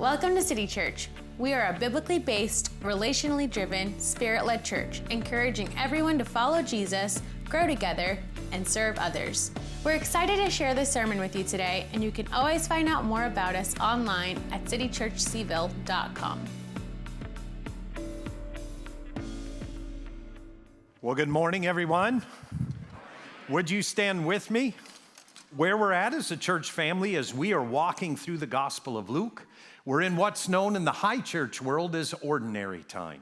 Welcome to City Church. We are a biblically based, relationally driven, spirit-led church, encouraging everyone to follow Jesus, grow together, and serve others. We're excited to share this sermon with you today, and you can always find out more about us online at citychurchcville.com. Well, good morning, everyone. Would you stand with me? Where we're at as a church family, as we are walking through the Gospel of Luke, we're in what's known in the high church world as ordinary time.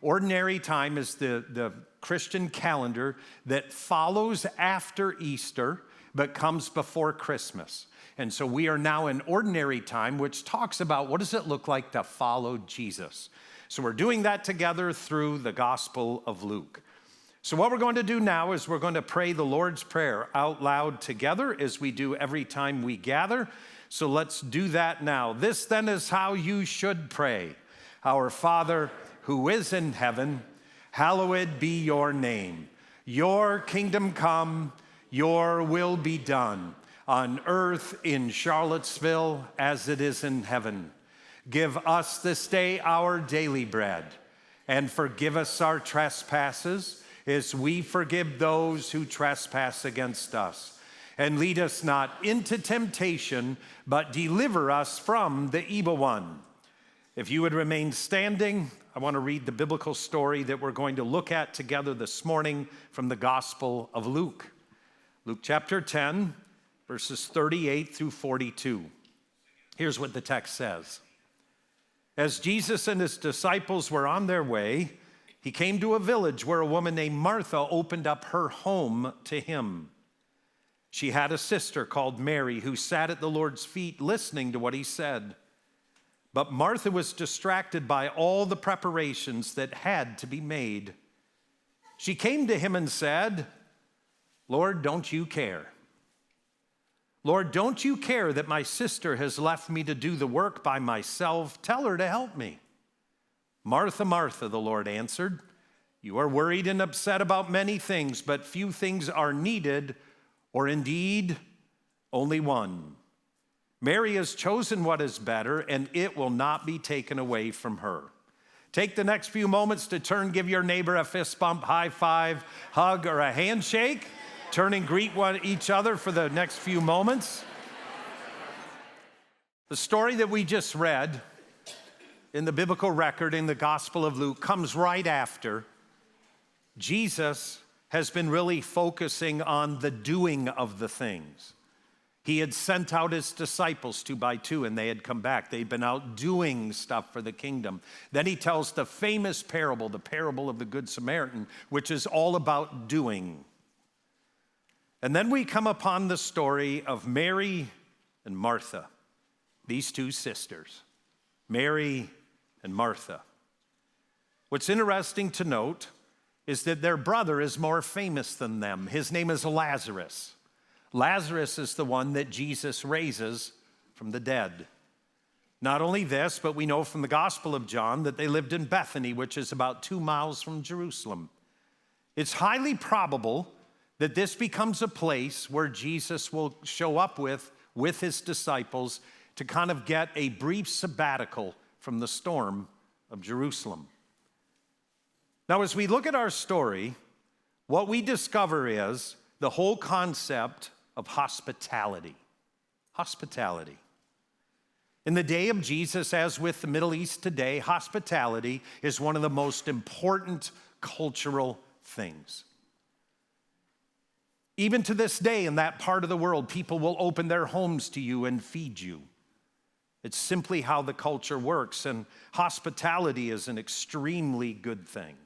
Ordinary time is the Christian calendar that follows after Easter, but comes before Christmas. And so we are now in ordinary time, which talks about what does it look like to follow Jesus. So we're doing that together through the Gospel of Luke. So what we're going to do now is we're going to pray the Lord's Prayer out loud together as we do every time we gather. So let's do that now. This then is how you should pray. Our Father, who is in heaven, hallowed be your name. Your kingdom come, your will be done, on earth in Charlottesville as it is in heaven. Give us this day our daily bread, and forgive us our trespasses, as we forgive those who trespass against us. And lead us not into temptation, but deliver us from the evil one. If you would remain standing, I want to read the biblical story that we're going to look at together this morning from the Gospel of Luke. Luke chapter 10, verses 38 through 42. Here's what the text says. As Jesus and his disciples were on their way, he came to a village where a woman named Martha opened up her home to him. She had a sister called Mary who sat at the Lord's feet listening to what he said. But Martha was distracted by all the preparations that had to be made. She came to him and said, "Lord, don't you care? Lord, don't you care that my sister has left me to do the work by myself? Tell her to help me." "Martha, Martha," the Lord answered, "you are worried and upset about many things, but few things are needed, or indeed only one. Mary has chosen what is better, and it will not be taken away from her." Take the next few moments to give your neighbor a fist bump, high five, hug, or a handshake. Turn and greet each other for the next few moments. The story that we just read in the biblical record in the Gospel of Luke comes right after Jesus has been really focusing on the doing of the things. He had sent out his disciples 2 by 2, and they had come back. They'd been out doing stuff for the kingdom. Then he tells the famous parable, the parable of the Good Samaritan, which is all about doing. And then we come upon the story of Mary and Martha, these two sisters, Mary and Martha. What's interesting to note is that their brother is more famous than them. His name is Lazarus. Lazarus is the one that Jesus raises from the dead. Not only this, but we know from the Gospel of John that they lived in Bethany, which is about 2 miles from Jerusalem. It's highly probable that this becomes a place where Jesus will show up with his disciples to kind of get a brief sabbatical from the storm of Jerusalem. Now, as we look at our story, what we discover is the whole concept of hospitality. Hospitality. In the day of Jesus, as with the Middle East today, hospitality is one of the most important cultural things. Even to this day, in that part of the world, people will open their homes to you and feed you. It's simply how the culture works, and hospitality is an extremely good thing.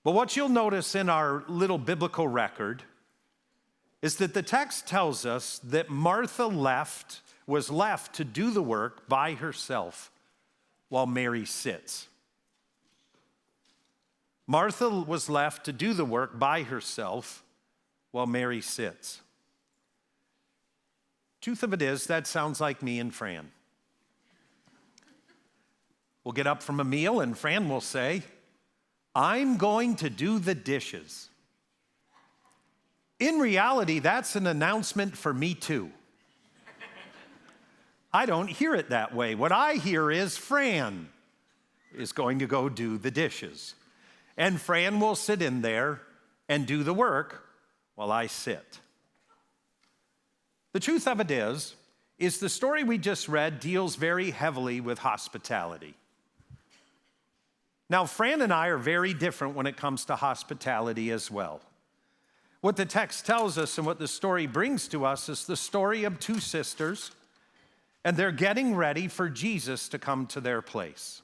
But what you'll notice in our little biblical record is that the text tells us that Martha was left to do the work by herself while Mary sits. Martha was left to do the work by herself while Mary sits. Truth of it is, that sounds like me and Fran. We'll get up from a meal and Fran will say, "I'm going to do the dishes." In reality, that's an announcement for me too. I don't hear it that way. What I hear is Fran is going to go do the dishes. And Fran will sit in there and do the work while I sit. The truth of it is the story we just read deals very heavily with hospitality. Now, Fran and I are very different when it comes to hospitality as well. What the text tells us and what the story brings to us is the story of two sisters, and they're getting ready for Jesus to come to their place.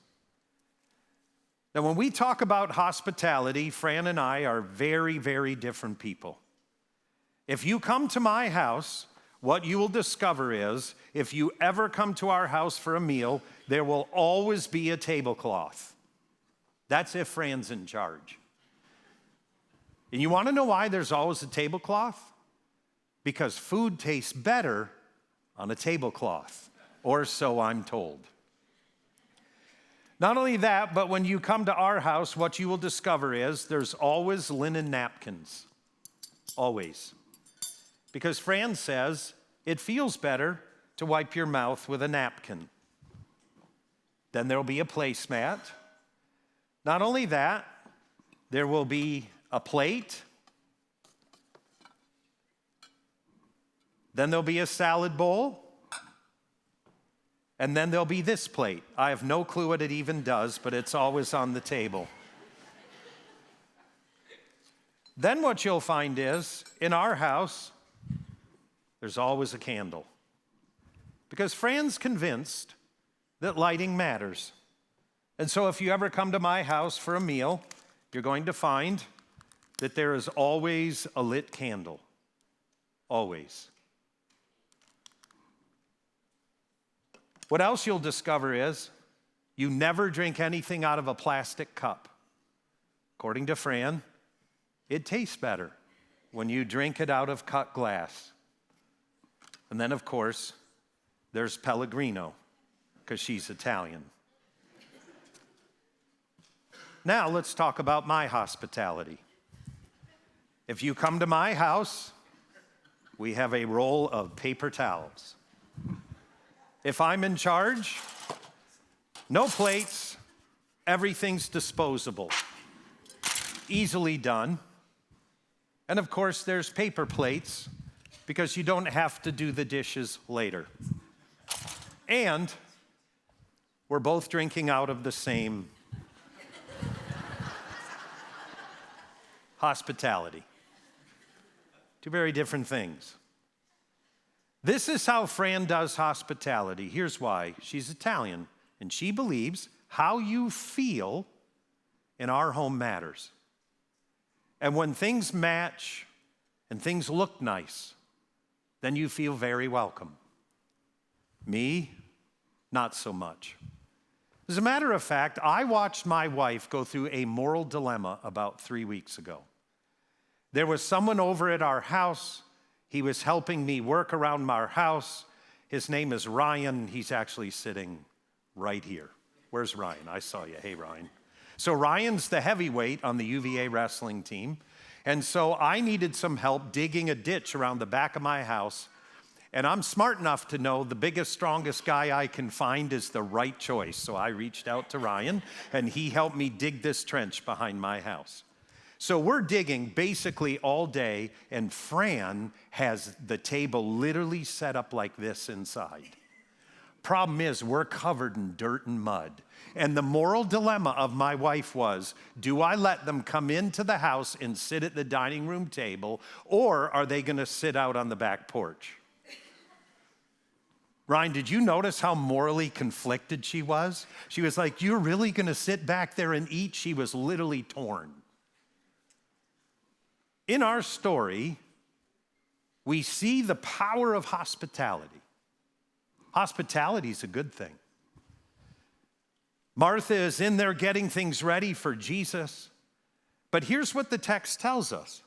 Now, when we talk about hospitality, Fran and I are very, very different people. If you come to my house, what you will discover is, if you ever come to our house for a meal, there will always be a tablecloth. That's if Fran's in charge. And you want to know why there's always a tablecloth? Because food tastes better on a tablecloth, or so I'm told. Not only that, but when you come to our house, what you will discover is there's always linen napkins. Always. Because Fran says it feels better to wipe your mouth with a napkin. Then there'll be a placemat. Not only that, there will be a plate. Then there'll be a salad bowl. And then there'll be this plate. I have no clue what it even does, but it's always on the table. Then what you'll find is, in our house, there's always a candle. Because Fran's convinced that lighting matters. And so if you ever come to my house for a meal, you're going to find that there is always a lit candle. Always. What else you'll discover is you never drink anything out of a plastic cup. According to Fran, it tastes better when you drink it out of cut glass. And then, of course, there's Pellegrino, because she's Italian. Now, let's talk about my hospitality. If you come to my house, we have a roll of paper towels. If I'm in charge, no plates, everything's disposable. Easily done. And of course, there's paper plates because you don't have to do the dishes later. And we're both drinking out of the same hospitality. Two very different things. This is how Fran does hospitality. Here's why. She's Italian, and she believes how you feel in our home matters. And when things match and things look nice, then you feel very welcome. Me, not so much. As a matter of fact, I watched my wife go through a moral dilemma about 3 weeks ago. There was someone over at our house. He was helping me work around our house. His name is Ryan. He's actually sitting right here. Where's Ryan? I saw you. Hey, Ryan. So Ryan's the heavyweight on the UVA wrestling team. And so I needed some help digging a ditch around the back of my house. And I'm smart enough to know the biggest, strongest guy I can find is the right choice. So I reached out to Ryan, and he helped me dig this trench behind my house. So we're digging basically all day, and Fran has the table literally set up like this inside. Problem is, we're covered in dirt and mud. And the moral dilemma of my wife was, do I let them come into the house and sit at the dining room table, or are they going to sit out on the back porch? Ryan, did you notice how morally conflicted she was? She was like, you're really going to sit back there and eat? She was literally torn. In our story, we see the power of hospitality. Hospitality is a good thing. Martha is in there getting things ready for Jesus. But here's what the text tells us.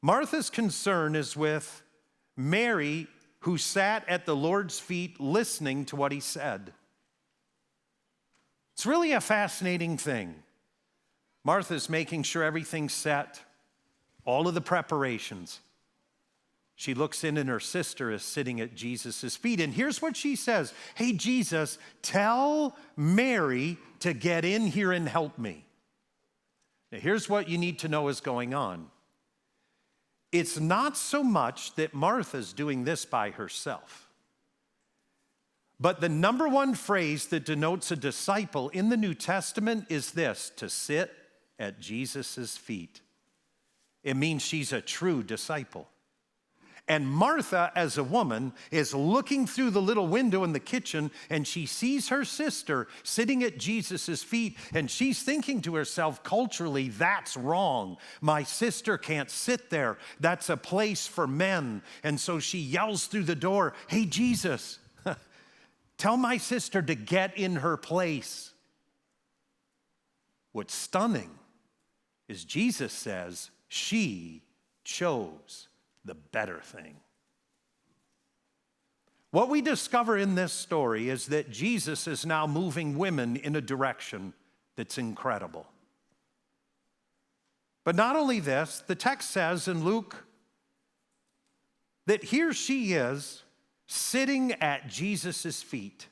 Martha's concern is with Mary, who sat at the Lord's feet listening to what he said. It's really a fascinating thing. Martha's making sure everything's set, all of the preparations. She looks in and her sister is sitting at Jesus' feet. And here's what she says. Hey, Jesus, tell Mary to get in here and help me. Now, here's what you need to know is going on. It's not so much that Martha's doing this by herself. But the number one phrase that denotes a disciple in the New Testament is this, to sit at Jesus' feet. It means she's a true disciple. And Martha, as a woman, is looking through the little window in the kitchen, and she sees her sister sitting at Jesus' feet, and she's thinking to herself, culturally, that's wrong. My sister can't sit there. That's a place for men. And so she yells through the door, hey, Jesus, tell my sister to get in her place. What's stunning is Jesus says she chose the better thing. What we discover in this story is that Jesus is now moving women in a direction that's incredible. But not only this, the text says in Luke that here she is sitting at Jesus' feet,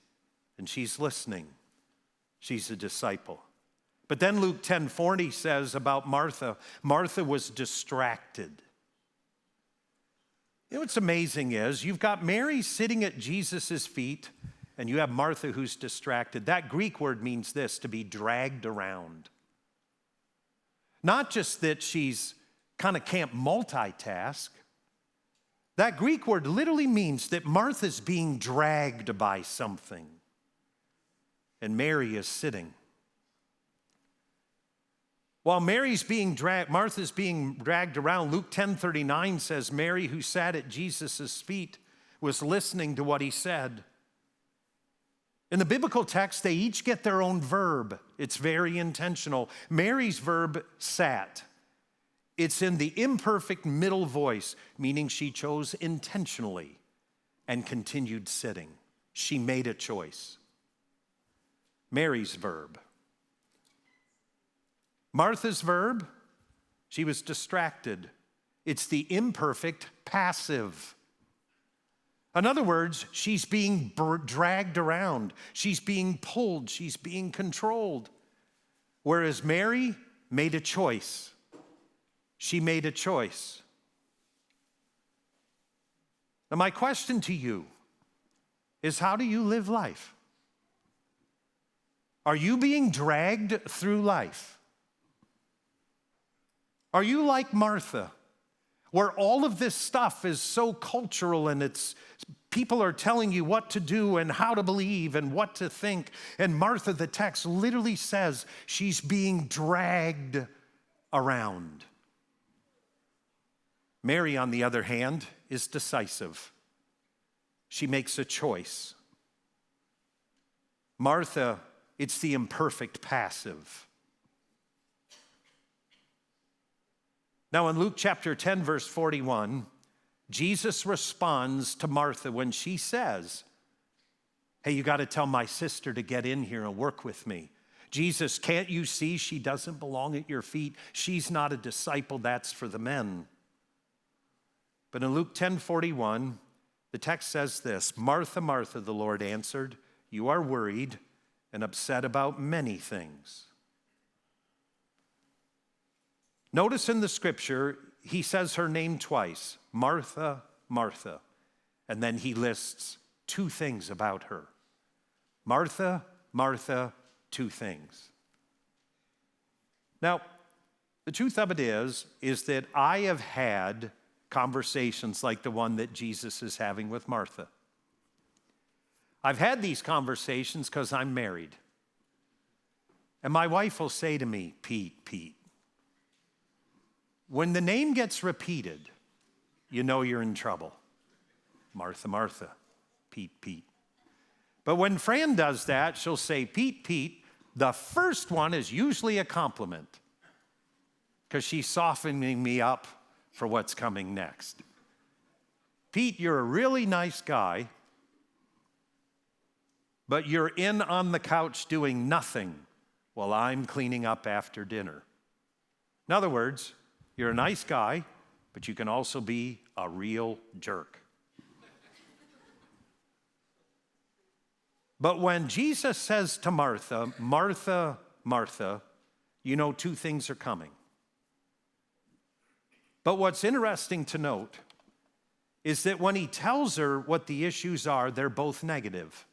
and she's listening. She's a disciple. But then Luke 10:40 says about Martha, Martha was distracted. You know what's amazing is you've got Mary sitting at Jesus' feet, and you have Martha who's distracted. That Greek word means this, to be dragged around. Not just that she's kind of can't multitask. That Greek word literally means that Martha's being dragged by something, and Mary is sitting. While Martha's being dragged around, Luke 10:39 says Mary, who sat at Jesus' feet, was listening to what he said. In the biblical text, they each get their own verb. It's very intentional. Mary's verb, sat. It's in the imperfect middle voice, meaning she chose intentionally and continued sitting. She made a choice. Mary's verb. Martha's verb, she was distracted. It's the imperfect passive. In other words, she's being dragged around. She's being pulled. She's being controlled. Whereas Mary made a choice. She made a choice. Now, my question to you is, how do you live life? Are you being dragged through life? Are you like Martha, where all of this stuff is so cultural and it's people are telling you what to do and how to believe and what to think? And Martha, the text literally says she's being dragged around. Mary, on the other hand, is decisive. She makes a choice. Martha, it's the imperfect passive. Now, in Luke chapter 10, verse 41, Jesus responds to Martha when she says, hey, you got to tell my sister to get in here and work with me. Jesus, can't you see she doesn't belong at your feet? She's not a disciple, that's for the men. But in Luke 10:41, the text says this, Martha, Martha, the Lord answered, you are worried and upset about many things. Notice in the scripture, he says her name twice, Martha, Martha, and then he lists two things about her. Martha, Martha, two things. Now, the truth of it is that I have had conversations like the one that Jesus is having with Martha. I've had these conversations because I'm married. And my wife will say to me, Pete, when the name gets repeated, you know you're in trouble. Martha, Martha, Pete. But when Fran does that, she'll say, Pete. The first one is usually a compliment because she's softening me up for what's coming next. Pete, you're a really nice guy, but you're in on the couch doing nothing while I'm cleaning up after dinner. In other words, you're a nice guy, but you can also be a real jerk. But when Jesus says to Martha, Martha, Martha, you know two things are coming. But what's interesting to note is that when he tells her what the issues are, they're both negative.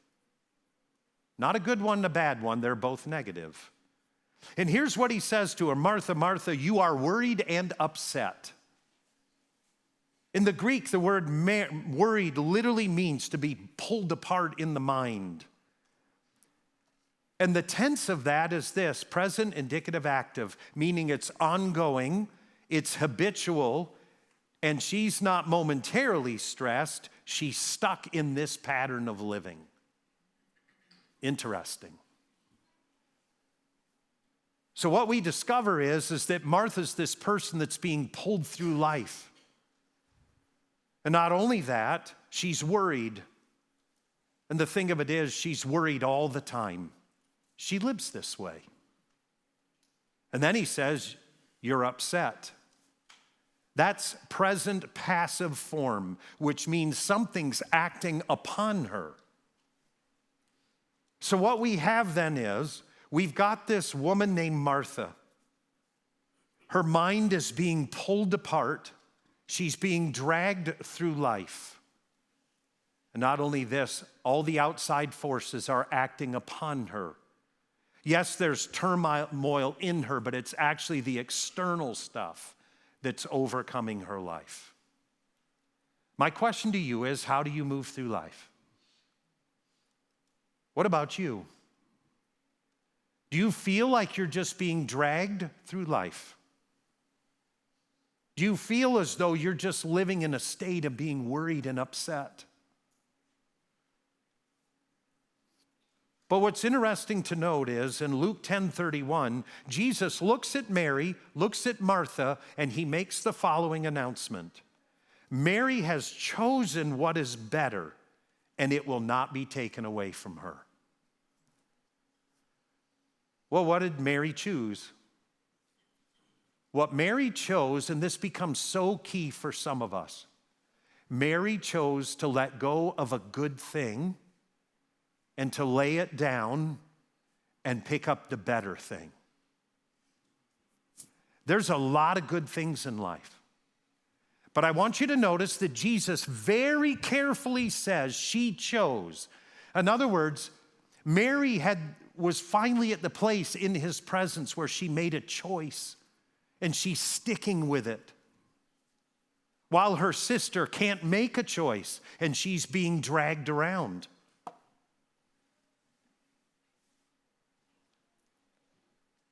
Not a good one, a bad one, they're both negative. And here's what he says to her, Martha, Martha, you are worried and upset. In the Greek, the word worried literally means to be pulled apart in the mind. And the tense of that is this, present indicative active, meaning it's ongoing, it's habitual, and she's not momentarily stressed, she's stuck in this pattern of living. Interesting. So what we discover is that Martha's this person that's being pulled through life. And not only that, she's worried. And the thing of it is, she's worried all the time. She lives this way. And then he says, you're upset. That's present passive form, which means something's acting upon her. So what we have then is, we've got this woman named Martha. Her mind is being pulled apart. She's being dragged through life. And not only this, all the outside forces are acting upon her. Yes, there's turmoil in her, but it's actually the external stuff that's overcoming her life. My question to you is, how do you move through life? What about you? Do you feel like you're just being dragged through life? Do you feel as though you're just living in a state of being worried and upset? But what's interesting to note is in Luke 10:31, Jesus looks at Mary, looks at Martha, and he makes the following announcement. Mary has chosen what is better, and it will not be taken away from her. Well, what did Mary choose? What Mary chose, and this becomes so key for some of us, Mary chose to let go of a good thing and to lay it down and pick up the better thing. There's a lot of good things in life. But I want you to notice that Jesus very carefully says she chose. In other words, Mary was finally at the place in his presence where she made a choice, and she's sticking with it. While her sister can't make a choice, and she's being dragged around.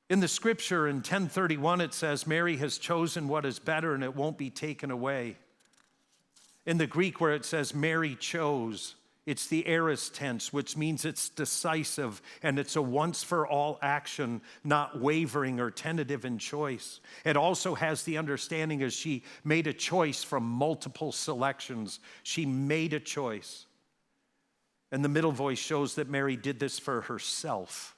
In the scripture in 10:31, it says, Mary has chosen what is better and it won't be taken away. In the Greek where it says Mary chose, it's the aorist tense, which means it's decisive and it's a once-for-all action, not wavering or tentative in choice. It also has the understanding as she made a choice from multiple selections. She made a choice. And the middle voice shows that Mary did this for herself.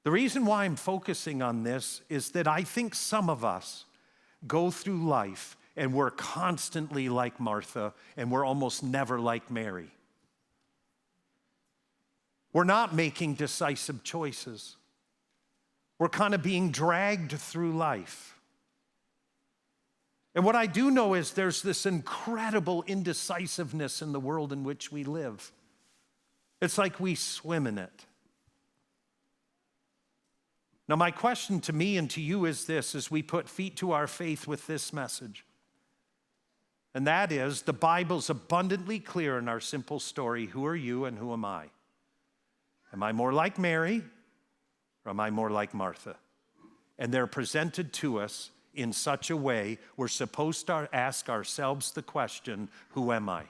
The reason why I'm focusing on this is that I think some of us go through life and we're constantly like Martha and we're almost never like Mary. We're not making decisive choices. We're kind of being dragged through life. And what I do know is there's this incredible indecisiveness in the world in which we live. It's like we swim in it. Now, my question to me and to you is this, as we put feet to our faith with this message. And that is, the Bible's abundantly clear in our simple story. Who are you and who am I? Am I more like Mary or am I more like Martha? And they're presented to us in such a way we're supposed to ask ourselves the question, who am I?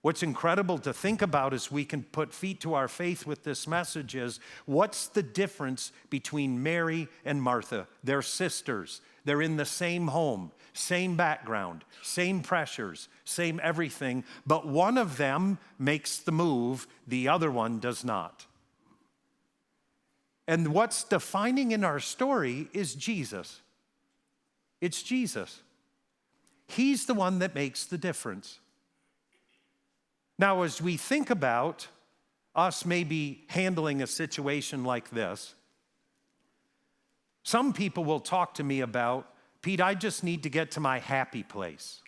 What's incredible to think about as we can put feet to our faith with this message is, what's the difference between Mary and Martha? They're sisters. They're in the same home, same background, same pressures, same everything, but one of them makes the move, the other one does not. And what's defining in our story is Jesus. It's Jesus. He's the one that makes the difference. Now, as we think about us maybe handling a situation like this, some people will talk to me about, Pete, I just need to get to my happy place.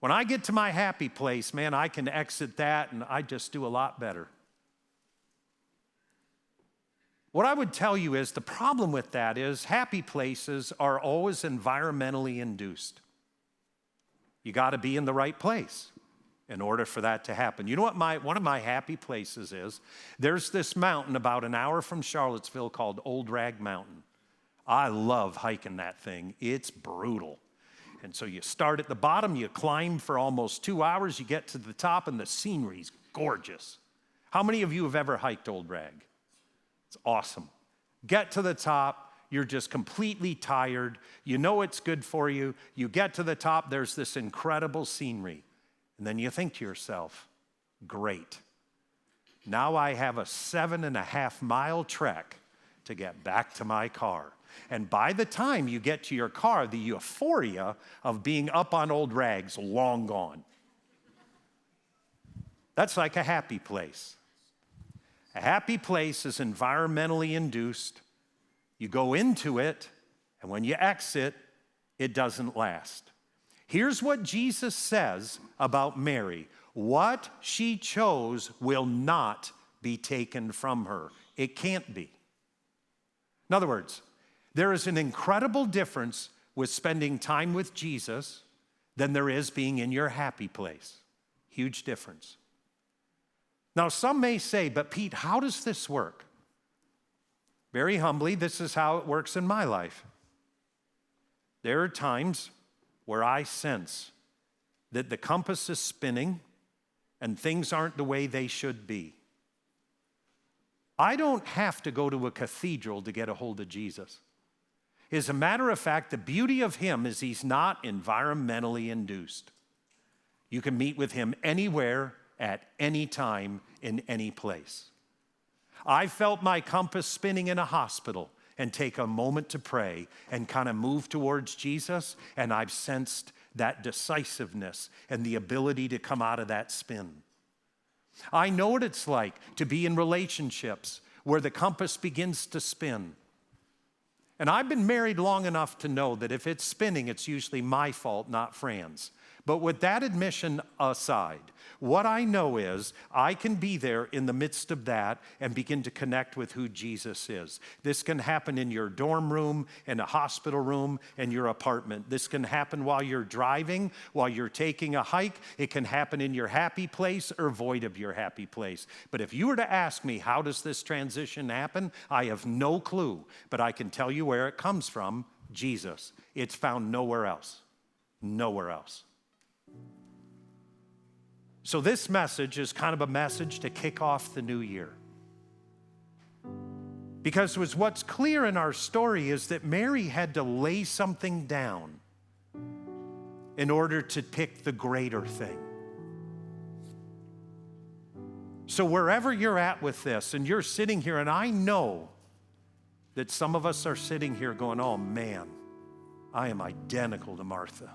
When I get to my happy place, man, I can exit that and I just do a lot better. What I would tell you is the problem with that is happy places are always environmentally induced. You got to be in the right place in order for that to happen. You know what one of my happy places is? There's this mountain about an hour from Charlottesville called Old Rag Mountain. I love hiking that thing. It's brutal. And so you start at the bottom, you climb for almost 2 hours, you get to the top, and the scenery's gorgeous. How many of you have ever hiked Old Rag? It's awesome. Get to the top, you're just completely tired. You know it's good for you. You get to the top, there's this incredible scenery. And then you think to yourself, great. Now I have a 7.5-mile trek to get back to my car. And by the time you get to your car, the euphoria of being up on Old Rag's long gone. That's like a happy place. A happy place is environmentally induced. You go into it, and when you exit, it doesn't last. Here's what Jesus says about Mary. What she chose will not be taken from her. It can't be. In other words, there is an incredible difference with spending time with Jesus than there is being in your happy place. Huge difference. Now, some may say, but Pete, how does this work? Very humbly, this is how it works in my life. There are times where I sense that the compass is spinning and things aren't the way they should be. I don't have to go to a cathedral to get a hold of Jesus. As a matter of fact, the beauty of him is he's not environmentally induced. You can meet with him anywhere, at any time, in any place. I felt my compass spinning in a hospital and take a moment to pray and kind of move towards Jesus, and I've sensed that decisiveness and the ability to come out of that spin. I know what it's like to be in relationships where the compass begins to spin. And I've been married long enough to know that if it's spinning, it's usually my fault, not Fran's. But with that admission aside, what I know is I can be there in the midst of that and begin to connect with who Jesus is. This can happen in your dorm room, in a hospital room, in your apartment. This can happen while you're driving, while you're taking a hike. It can happen in your happy place or void of your happy place. But if you were to ask me, how does this transition happen? I have no clue, but I can tell you where it comes from, Jesus. It's found nowhere else. Nowhere else. So this message is kind of a message to kick off the new year. Because what's clear in our story is that Mary had to lay something down in order to pick the greater thing. So wherever you're at with this, and you're sitting here, and I know that some of us are sitting here going, oh man, I am identical to Martha.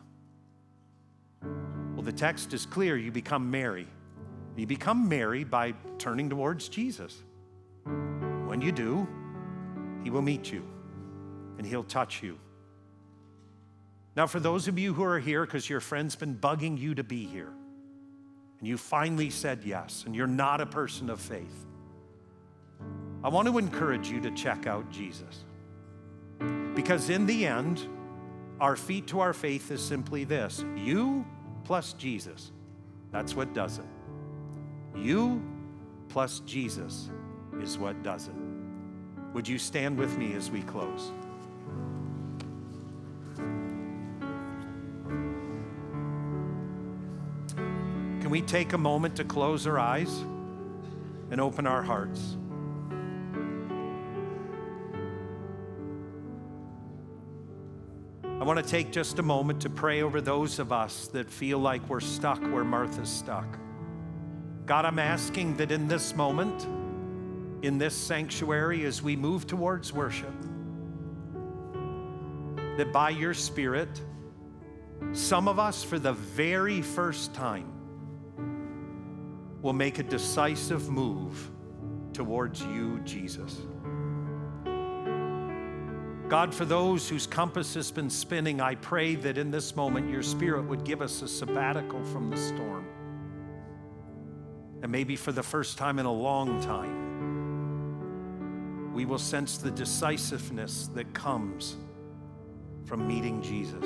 Well, the text is clear. You become Mary. You become Mary by turning towards Jesus. When you do, he will meet you and he'll touch you. Now, for those of you who are here because your friend's been bugging you to be here, and you finally said yes, and you're not a person of faith, I want to encourage you to check out Jesus. Because in the end, our feet to our faith is simply this: you plus Jesus. That's what does it. You plus Jesus is what does it. Would you stand with me as we close? Can we take a moment to close our eyes and open our hearts? I want to take just a moment to pray over those of us that feel like we're stuck where Martha's stuck. God, I'm asking that in this moment, in this sanctuary as we move towards worship, that by your Spirit, some of us for the very first time will make a decisive move towards you, Jesus. God, for those whose compass has been spinning, I pray that in this moment your Spirit would give us a sabbatical from the storm. And maybe for the first time in a long time, we will sense the decisiveness that comes from meeting Jesus.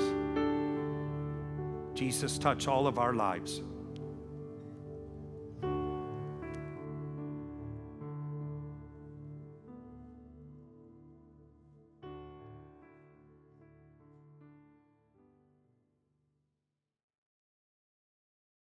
Jesus, touch all of our lives.